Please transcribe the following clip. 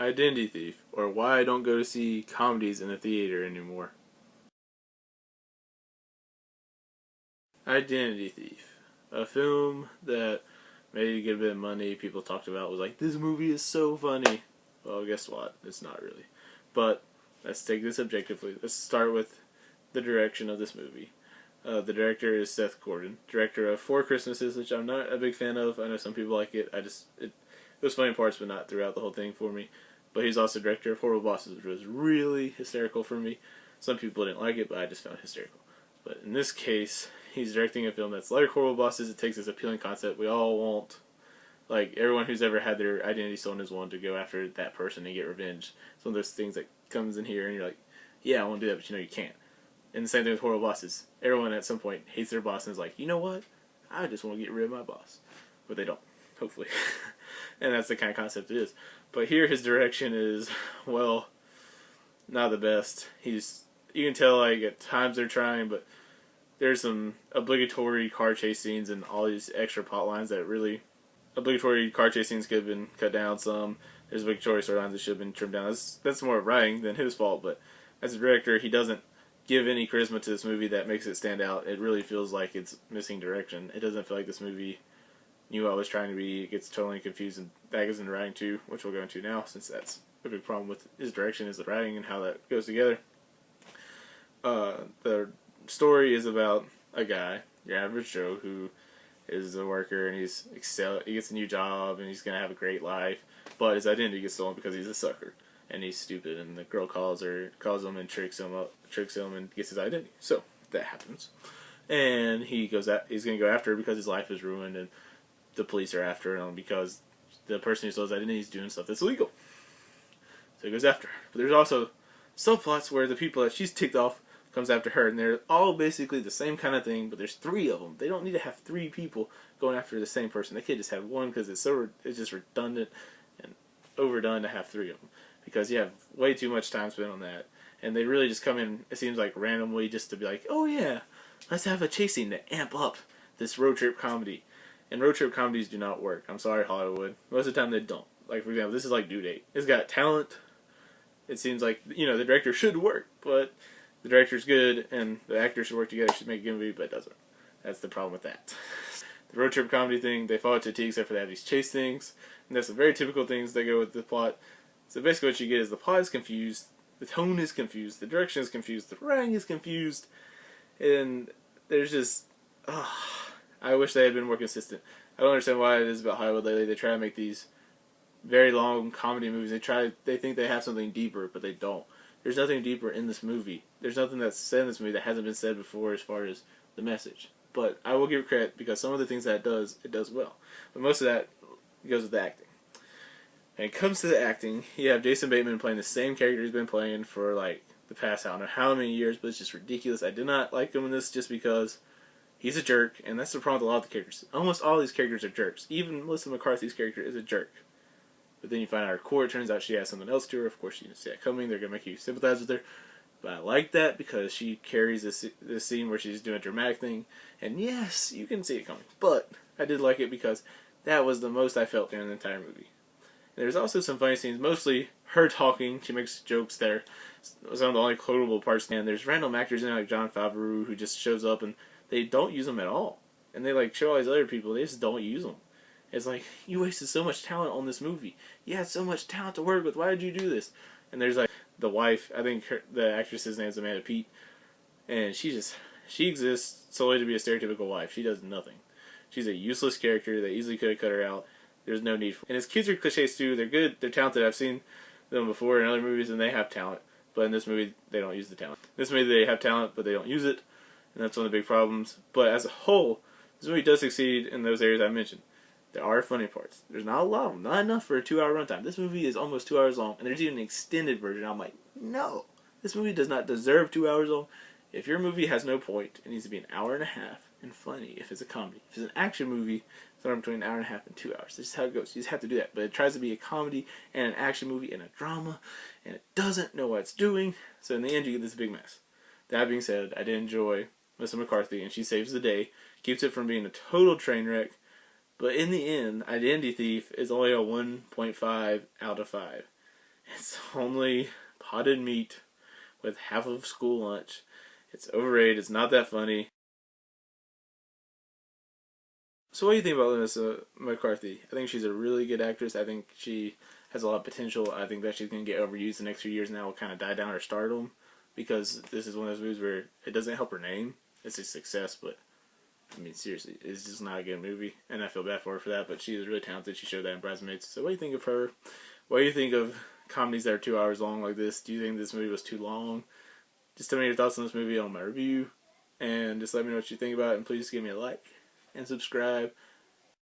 Identity Thief, or why I don't go to see comedies in the theater anymore. Identity Thief, a film that made a good bit of money. People talked about, was like, this movie is so funny. Well, guess what? It's not really. But let's take this objectively. Let's start with the direction of this movie. The director is Seth Gordon, director of Four Christmases, which I'm not a big fan of. I know some people like it. It was funny parts, but not throughout the whole thing for me. But he's also director of Horrible Bosses, which was really hysterical for me. Some people didn't like it, but I just found it hysterical. But in this case, he's directing a film that's like Horrible Bosses. It takes this appealing concept we all want. Like, everyone who's ever had their identity stolen is one to go after that person and get revenge. It's one of those things that comes in here and you're like, yeah, I want to do that, but you know you can't. And the same thing with Horrible Bosses. Everyone at some point hates their boss and is like, you know what? I just want to get rid of my boss. But they don't, hopefully. And that's the kind of concept it is. But here his direction is, well, not the best. You can tell, like, at times they're trying, but there's some obligatory car chase scenes and all these extra plot lines that really... Obligatory car chase scenes could have been cut down some. There's obligatory storylines that should have been trimmed down. That's more writing than his fault, but as a director, he doesn't give any charisma to this movie that makes it stand out. It really feels like it's missing direction. It doesn't feel like this movie knew what it was trying to be. It gets totally confused, and that goes into writing too, which we'll go into now, since that's a big problem with his direction, is the writing and how that goes together. The story is about a guy, your average Joe, who is a worker, and he gets a new job, and he's going to have a great life, but his identity gets stolen because he's a sucker, and he's stupid, and the girl calls him and tricks him and gets his identity. So that happens, and he's going to go after her because his life is ruined, and the police are after him because the person who stole his identity is doing stuff that's illegal. So he goes after her. But there's also subplots where the people that she's ticked off comes after her, and they're all basically the same kind of thing, but there's three of them. They don't need to have three people going after the same person. They could just have one, because it's just redundant and overdone to have three of them, because you have way too much time spent on that, and they really just come in, it seems like, randomly, just to be like, oh yeah, let's have a chase scene to amp up this road trip comedy. And road trip comedies do not work. I'm sorry, Hollywood. Most of the time they don't. Like, for example, this is like Due Date. It's got talent. It seems like, the director should work, but the director's good, and the actors should work together, should make a good movie, but it doesn't. That's the problem with that. The road trip comedy thing, they follow it to a T, except for they have these chase things, and there's some very typical things that go with the plot. So basically what you get is the plot is confused, the tone is confused, the direction is confused, the writing is confused, and there's just... I wish they had been more consistent. I don't understand why it is about Hollywood lately. They try to make these very long comedy movies. They think they have something deeper, but they don't. There's nothing deeper in this movie. There's nothing that's said in this movie that hasn't been said before as far as the message. But I will give it credit, because some of the things that it does well. But most of that goes with the acting. When it comes to the acting, you have Jason Bateman playing the same character he's been playing for like the past I don't know how many years, but it's just ridiculous. I did not like him in this just because he's a jerk, and that's the problem with a lot of the characters. Almost all these characters are jerks. Even Melissa McCarthy's character is a jerk. But then you find out her core, it turns out she has something else to her. Of course, you didn't see that coming. They're going to make you sympathize with her. But I like that because she carries this scene where she's doing a dramatic thing. And yes, you can see it coming. But I did like it because that was the most I felt during the entire movie. And there's also some funny scenes, mostly her talking. She makes jokes there. Some of the only quotable parts. And there's random actors in there like Jon Favreau who just shows up and they don't use them at all. And they like show all these other people, they just don't use them. It's like, you wasted so much talent on this movie. You had so much talent to work with. Why did you do this? And there's like the wife, I think the actress's name is Amanda Peet, and she exists solely to be a stereotypical wife. She does nothing. She's a useless character. They easily could have cut her out. There's no need for it. And his kids are cliches too. They're good. They're talented. I've seen them before in other movies, and they have talent. But in this movie, they don't use the talent. In this movie, they have talent, but they don't use it. And that's one of the big problems. But as a whole, this movie does succeed in those areas I mentioned. There are funny parts. There's not a lot of them. Not enough for a 2-hour runtime. This movie is almost 2 hours long, and there's even an extended version. I'm like, no. This movie does not deserve 2 hours long. If your movie has no point, it needs to be an hour and a half and funny if it's a comedy. If it's an action movie, it's somewhere between an hour and a half and 2 hours. This is how it goes. You just have to do that. But it tries to be a comedy and an action movie and a drama, and it doesn't know what it's doing. So in the end, you get this big mess. That being said, I did enjoy Melissa McCarthy, and she saves the day, keeps it from being a total train wreck. But in the end, Identity Thief is only a 1.5 out of 5. It's only potted meat with half of school lunch. It's overrated. It's not that funny. So what do you think about Melissa McCarthy? I think she's a really good actress. I think she has a lot of potential. I think that she's going to get overused the next few years, and that will kind of die down her stardom, because this is one of those movies where it doesn't help her name. It's a success, but I mean, seriously, it's just not a good movie, and I feel bad for her for that, but she is really talented. She showed that in Bridesmaids. So what do you think of her? What do you think of comedies that are 2 hours long like this? Do you think this movie was too long? Just tell me your thoughts on this movie on my review, and just let me know what you think about it, and please give me a like and subscribe.